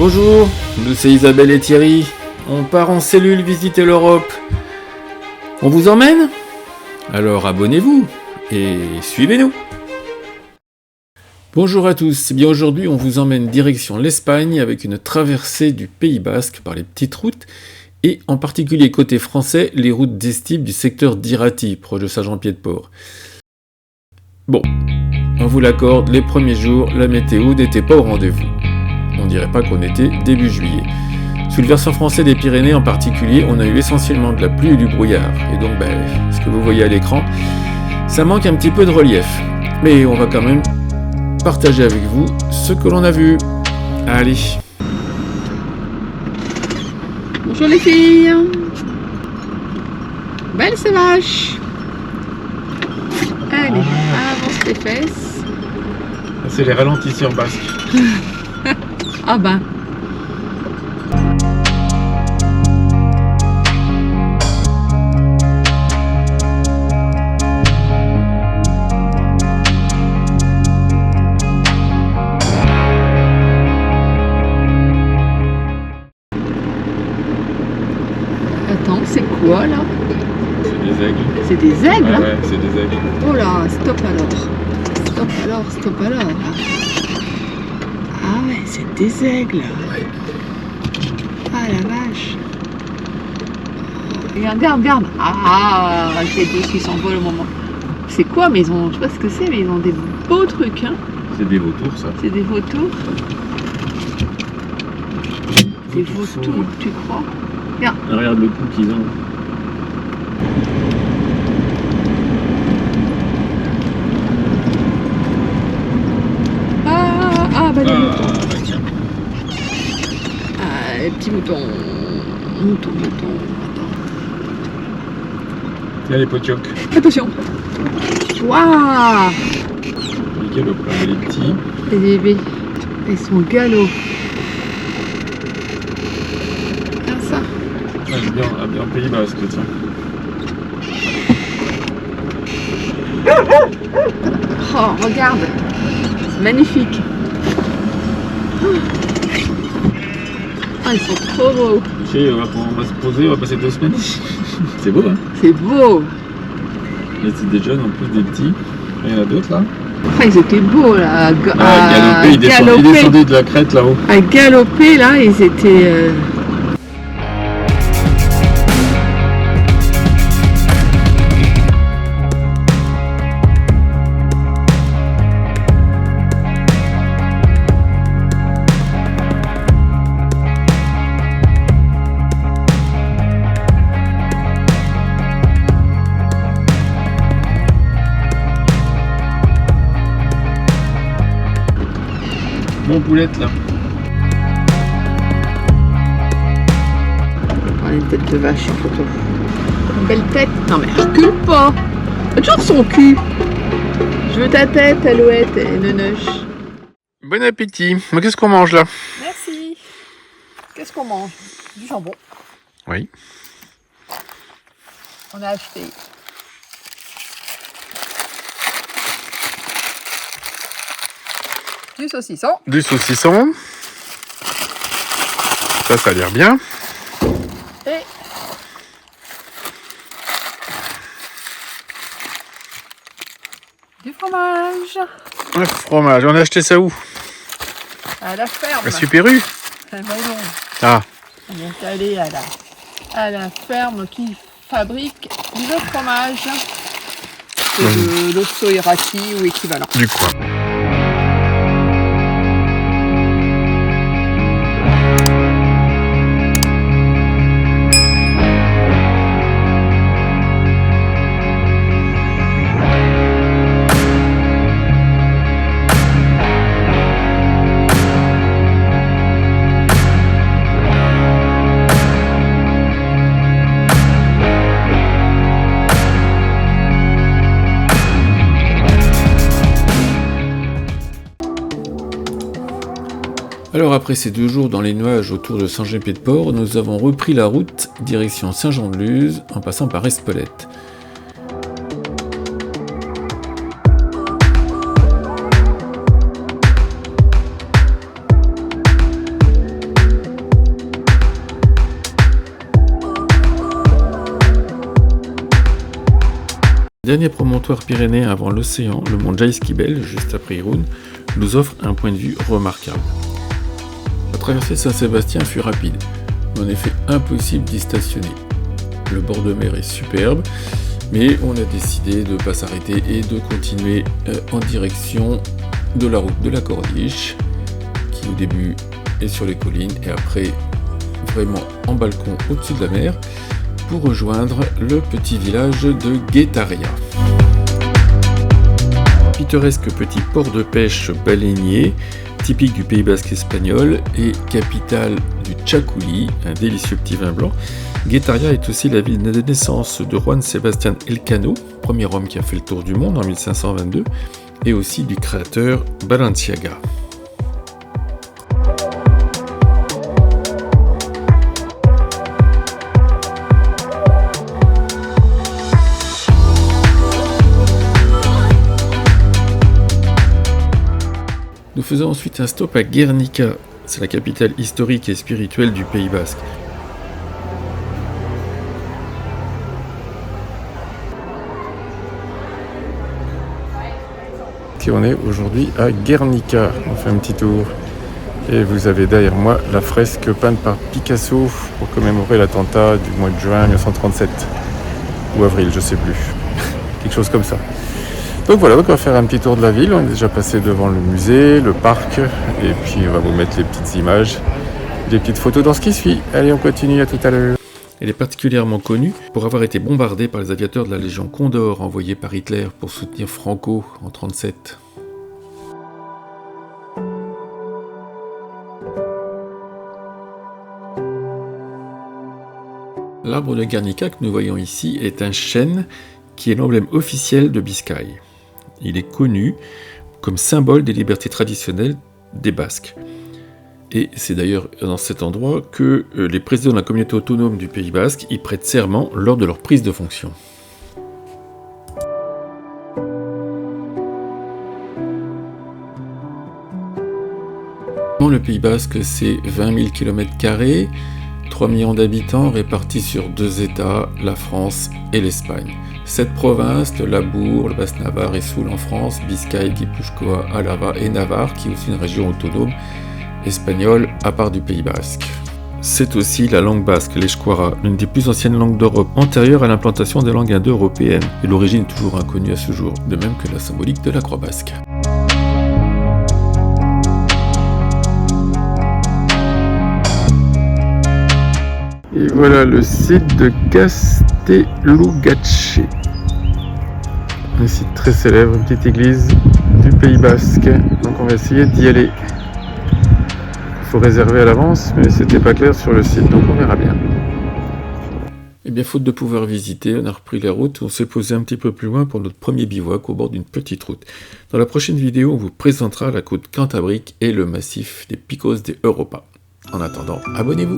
Bonjour, nous c'est Isabelle et Thierry. On part en cellule visiter l'Europe. On vous emmène ? Alors abonnez-vous et suivez-nous. Bonjour à tous, bien aujourd'hui on vous emmène direction l'Espagne avec une traversée du Pays Basque par les petites routes et en particulier côté français les routes d'Estib du secteur d'Irati, proche de Saint-Jean-Pied-de-Port. Bon, on vous l'accorde, les premiers jours, la météo n'était pas au rendez-vous. On dirait pas qu'on était début juillet. Sous le versant français des Pyrénées en particulier, on a eu essentiellement de la pluie et du brouillard. Et donc, ce que vous voyez à l'écran, ça manque un petit peu de relief. Mais on va quand même partager avec vous ce que l'on a vu. Allez. Bonjour les filles. Belle ces vaches. Allez, avance tes fesses. C'est les ralentisseurs basques. Ah ben. Attends, c'est quoi là? C'est des aigles. C'est des aigles? Ah ouais, c'est des aigles. Oh là, stop alors. Stop alors. Ah ouais, c'est des aigles. Ouais. Ah la vache. Regarde. Ah, c'est deux qui s'envolent au moment. C'est quoi? Mais ils ont, je sais pas ce que c'est, mais ils ont des beaux trucs, hein. C'est des vautours, ça. C'est des vautours. Des vautours, tu crois? Regarde le coup qu'ils ont. Des moutons. Bah tiens. Ah, les petits moutons. Moutons. Tiens les potiocs. Attention. Waouh. Les galopes, là, les petits. Les bébés. Ils sont galops. Regarde ça. Bien Pays Basque, tiens. Oh, regarde. C'est magnifique. Ah, ils sont trop beaux. Tu sais, on va se poser, on va passer 2 semaines ici. C'est beau, hein. C'est beau. Là, c'est des jeunes, en plus des petits. Il y en a d'autres, là. Ah, ils étaient beaux, là. Galoper, ils descendaient de la crête, là-haut. À galoper, là, ils étaient... Bon poulette, là. Oh, une tête de vache, photo. Une belle tête. Non mais recule pas. Toujours son cul. Je veux ta tête, alouette et neunoche. Bon appétit. Mais qu'est-ce qu'on mange, là? Merci. Qu'est-ce qu'on mange? Du jambon. Oui. On a acheté. Du saucisson. Du saucisson. Ça a l'air bien. Et du fromage. Un fromage. On a acheté ça où? À la ferme. À Super U. Ah, ben non. Ah. On est allé à la ferme qui fabrique le fromage. C'est de l'osso irati ou équivalent. Du coin. Alors après ces 2 jours dans les nuages autour de Saint-Jean-Pied-de-Port, nous avons repris la route direction Saint-Jean-de-Luz en passant par Espelette. Dernier promontoire pyrénéen avant l'océan, le mont Jaïskibel, juste après Irún, nous offre un point de vue remarquable. La traversée de Saint-Sébastien fut rapide, mais en effet impossible d'y stationner. Le bord de mer est superbe, mais on a décidé de ne pas s'arrêter et de continuer en direction de la route de la Corniche, qui au début est sur les collines et après vraiment en balcon au-dessus de la mer, pour rejoindre le petit village de Guetaria. Pittoresque petit port de pêche baleinier, typique du Pays Basque espagnol et capitale du Txakoli, un délicieux petit vin blanc. Guetaria est aussi la ville de naissance de Juan Sebastián Elcano, premier homme qui a fait le tour du monde en 1522, et aussi du créateur Balenciaga. Nous faisons ensuite un stop à Guernica, c'est la capitale historique et spirituelle du Pays Basque. On est aujourd'hui à Guernica, on fait un petit tour. Et vous avez derrière moi la fresque peinte par Picasso pour commémorer l'attentat du mois de juin 1937. Ou avril, je sais plus. Quelque chose comme ça. Donc voilà, donc on va faire un petit tour de la ville. On est déjà passé devant le musée, le parc, et puis on va vous mettre les petites images, des petites photos dans ce qui suit. Allez, on continue, à tout à l'heure. Elle est particulièrement connue pour avoir été bombardée par les aviateurs de la Légion Condor envoyés par Hitler pour soutenir Franco en 1937. L'arbre de Guernica que nous voyons ici est un chêne qui est l'emblème officiel de Biscaye. Il est connu comme symbole des libertés traditionnelles des Basques. Et c'est d'ailleurs dans cet endroit que les présidents de la communauté autonome du Pays Basque y prêtent serment lors de leur prise de fonction. Le Pays Basque, c'est 20 000 km², 3 millions d'habitants répartis sur 2 États, la France et l'Espagne. 7 provinces, le Labour, le Basse-Navarre et Soule en France, Biscaye, Guipúzcoa, Álava et Navarre, qui est aussi une région autonome espagnole à part du Pays Basque. C'est aussi la langue basque, l'Eshkuara, l'une des plus anciennes langues d'Europe, antérieure à l'implantation des langues indo-européennes, et l'origine est toujours inconnue à ce jour, de même que la symbolique de la croix basque. Et voilà le site de Gaztelugatxe. Un site très célèbre, une petite église du Pays Basque. Donc on va essayer d'y aller. Il faut réserver à l'avance, mais c'était pas clair sur le site, donc on verra bien. Et bien, faute de pouvoir visiter, on a repris la route, on s'est posé un petit peu plus loin pour notre premier bivouac au bord d'une petite route. Dans la prochaine vidéo, on vous présentera la côte cantabrique et le massif des Picos de Europa. En attendant, abonnez-vous!